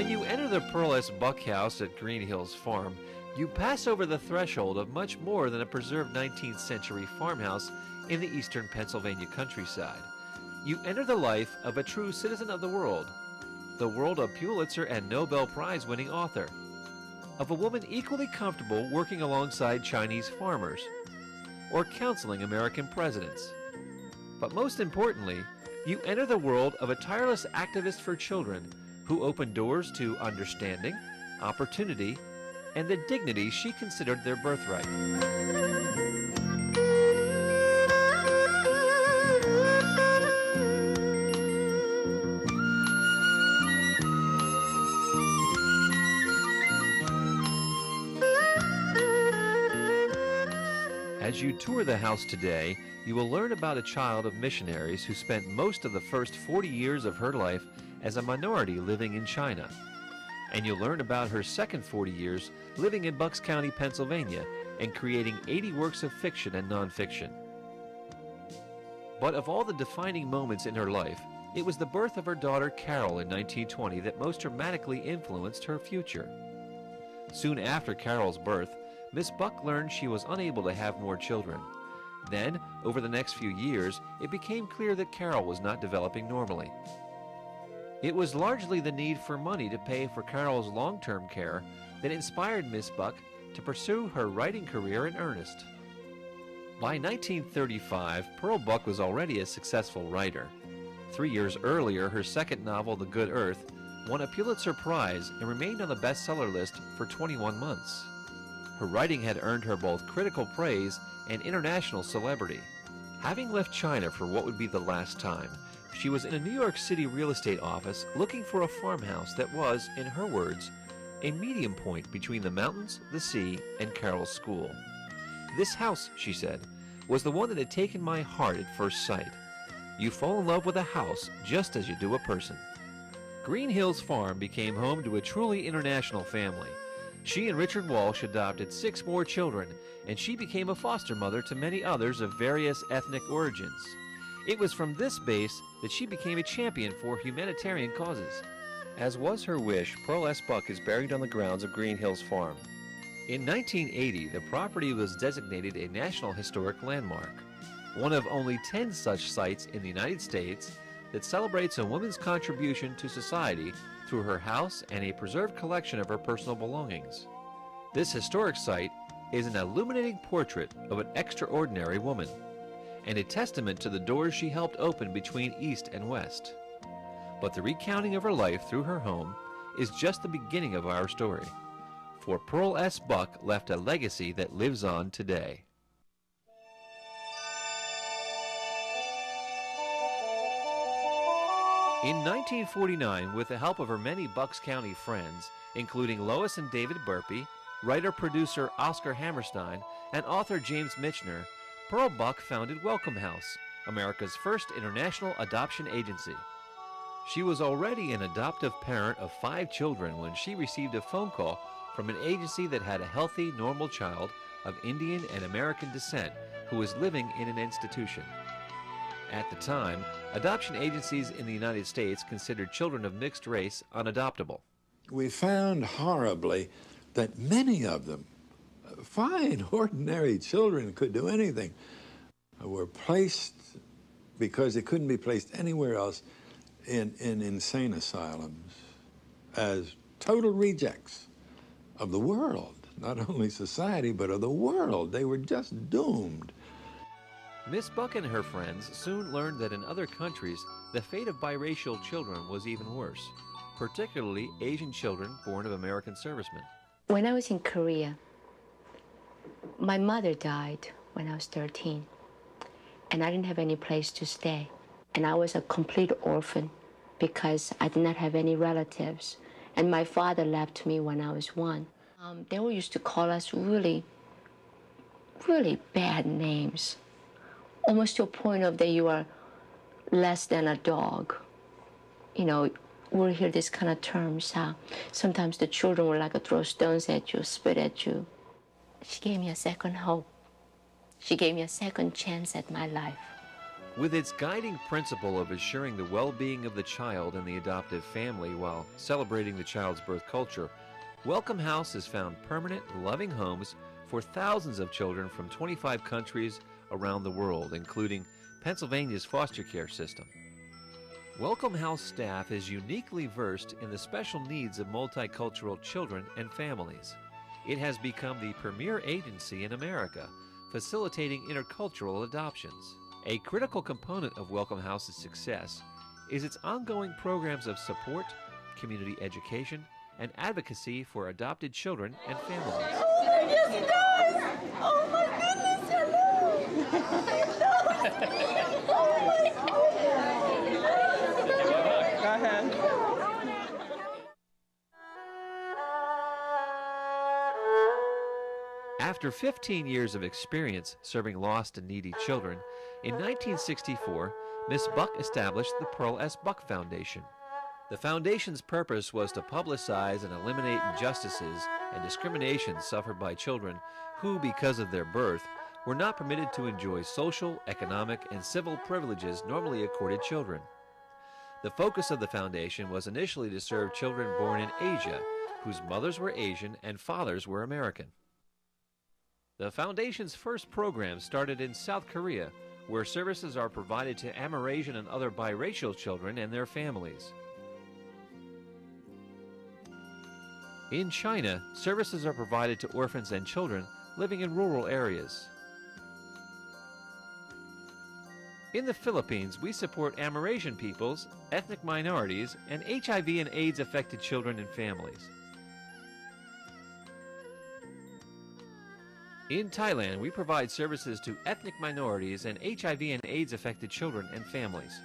When you enter the Pearl S. Buck House at Green Hills Farm, you pass over the threshold of much more than a preserved 19th century farmhouse in the eastern Pennsylvania countryside. You enter the life of a true citizen of the world of Pulitzer and Nobel Prize winning author, of a woman equally comfortable working alongside Chinese farmers, or counseling American presidents. But most importantly, you enter the world of a tireless activist for children who opened doors to understanding, opportunity, and the dignity she considered their birthright. As you tour the house today, you will learn about a child of missionaries who spent most of the first 40 years of her life as a minority living in China. And you'll learn about her second 40 years living in Bucks County, Pennsylvania, and creating 80 works of fiction and nonfiction. But of all the defining moments in her life, it was the birth of her daughter Carol in 1920 that most dramatically influenced her future. Soon after Carol's birth, Miss Buck learned she was unable to have more children. Then, over the next few years, it became clear that Carol was not developing normally. It was largely the need for money to pay for Carol's long-term care that inspired Miss Buck to pursue her writing career in earnest. By 1935, Pearl Buck was already a successful writer. 3 years earlier, her second novel, The Good Earth, won a Pulitzer Prize and remained on the bestseller list for 21 months. Her writing had earned her both critical praise and international celebrity. Having left China for what would be the last time, she was in a New York City real estate office looking for a farmhouse that was, in her words, a medium point between the mountains, the sea, and Carol's school. This house, she said, was the one that had taken my heart at first sight. You fall in love with a house just as you do a person. Green Hills Farm became home to a truly international family. She and Richard Walsh adopted 6 more children, and she became a foster mother to many others of various ethnic origins. It was from this base that she became a champion for humanitarian causes. As was her wish, Pearl S. Buck is buried on the grounds of Green Hills Farm. In 1980, the property was designated a National Historic Landmark, one of only 10 such sites in the United States that celebrates a woman's contribution to society through her house and a preserved collection of her personal belongings. This historic site is an illuminating portrait of an extraordinary woman, and a testament to the doors she helped open between East and West. But the recounting of her life through her home is just the beginning of our story, for Pearl S. Buck left a legacy that lives on today. In 1949, with the help of her many Bucks County friends, including Lois and David Burpee, writer-producer Oscar Hammerstein, and author James Michener, Pearl Buck founded Welcome House, America's first international adoption agency. She was already an adoptive parent of 5 children when she received a phone call from an agency that had a healthy, normal child of Indian and American descent who was living in an institution. At the time, adoption agencies in the United States considered children of mixed race unadoptable. We found horribly that many of them, fine, ordinary children, could do anything, were placed, because they couldn't be placed anywhere else, in insane asylums as total rejects of the world, not only society, but of the world. They were just doomed. Miss Buck and her friends soon learned that in other countries, the fate of biracial children was even worse, particularly Asian children born of American servicemen. When I was in Korea, my mother died when I was 13, and I didn't have any place to stay. And I was a complete orphan because I did not have any relatives. And my father left me when I was 1. They all used to call us really, really bad names, almost to a point of that you are less than a dog. You know, we'll hear this kind of terms. Sometimes the children will like throw stones at you, spit at you. She gave me a second hope. She gave me a second chance at my life. With its guiding principle of assuring the well-being of the child and the adoptive family while celebrating the child's birth culture, Welcome House has found permanent, loving homes for thousands of children from 25 countries around the world, including Pennsylvania's foster care system. Welcome House staff is uniquely versed in the special needs of multicultural children and families. It has become the premier agency in America, facilitating intercultural adoptions. A critical component of Welcome House's success is its ongoing programs of support, community education, and advocacy for adopted children and families. Yes, he does! Oh my goodness, hello! Go ahead. After 15 years of experience serving lost and needy children, in 1964, Miss Buck established the Pearl S. Buck Foundation. The foundation's purpose was to publicize and eliminate injustices and discrimination suffered by children who, because of their birth, were not permitted to enjoy social, economic, and civil privileges normally accorded children. The focus of the foundation was initially to serve children born in Asia, whose mothers were Asian and fathers were American. The foundation's first program started in South Korea, where services are provided to Amerasian and other biracial children and their families. In China, services are provided to orphans and children living in rural areas. In the Philippines, we support Amerasian peoples, ethnic minorities, and HIV and AIDS affected children and families. In Thailand, we provide services to ethnic minorities and HIV and AIDS affected children and families.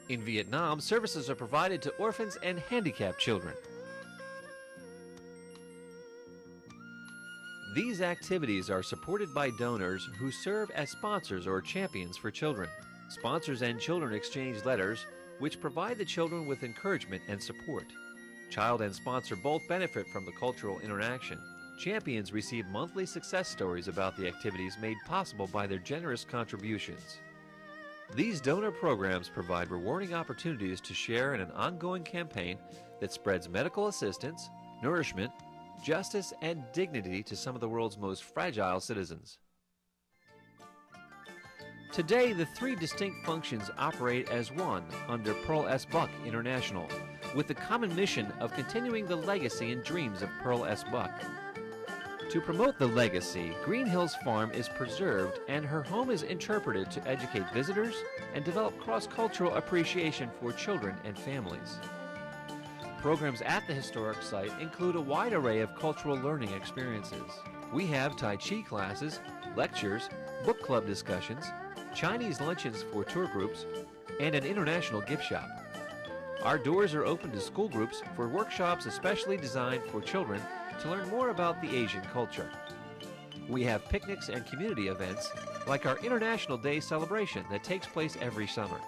In Vietnam, services are provided to orphans and handicapped children. These activities are supported by donors who serve as sponsors or champions for children. Sponsors and children exchange letters, which provide the children with encouragement and support. Child and sponsor both benefit from the cultural interaction. Champions receive monthly success stories about the activities made possible by their generous contributions. These donor programs provide rewarding opportunities to share in an ongoing campaign that spreads medical assistance, nourishment, justice, and dignity to some of the world's most fragile citizens. Today, the three distinct functions operate as one under Pearl S. Buck International, with the common mission of continuing the legacy and dreams of Pearl S. Buck. To promote the legacy, Green Hills Farm is preserved and her home is interpreted to educate visitors and develop cross-cultural appreciation for children and families. Programs at the historic site include a wide array of cultural learning experiences. We have Tai Chi classes, lectures, book club discussions, Chinese luncheons for tour groups, and an international gift shop. Our doors are open to school groups for workshops especially designed for children to learn more about the Asian culture. We have picnics and community events like our International Day celebration that takes place every summer.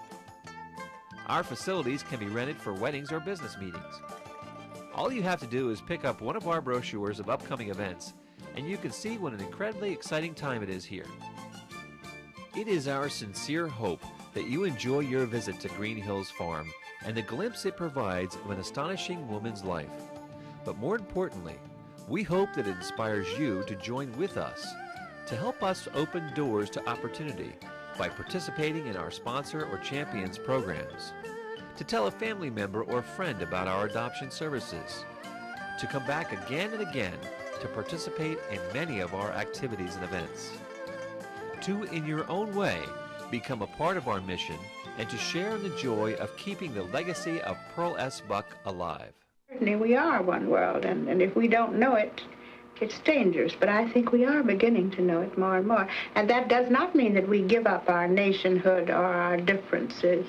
Our facilities can be rented for weddings or business meetings. All you have to do is pick up one of our brochures of upcoming events, and you can see what an incredibly exciting time it is here. It is our sincere hope that you enjoy your visit to Green Hills Farm and the glimpse it provides of an astonishing woman's life. But more importantly, we hope that it inspires you to join with us to help us open doors to opportunity by participating in our sponsor or champions programs, to tell a family member or friend about our adoption services, to come back again and again to participate in many of our activities and events, to, in your own way, become a part of our mission and to share in the joy of keeping the legacy of Pearl S. Buck alive. Certainly we are one world, and if we don't know it, it's dangerous. But I think we are beginning to know it more and more. And that does not mean that we give up our nationhood or our differences.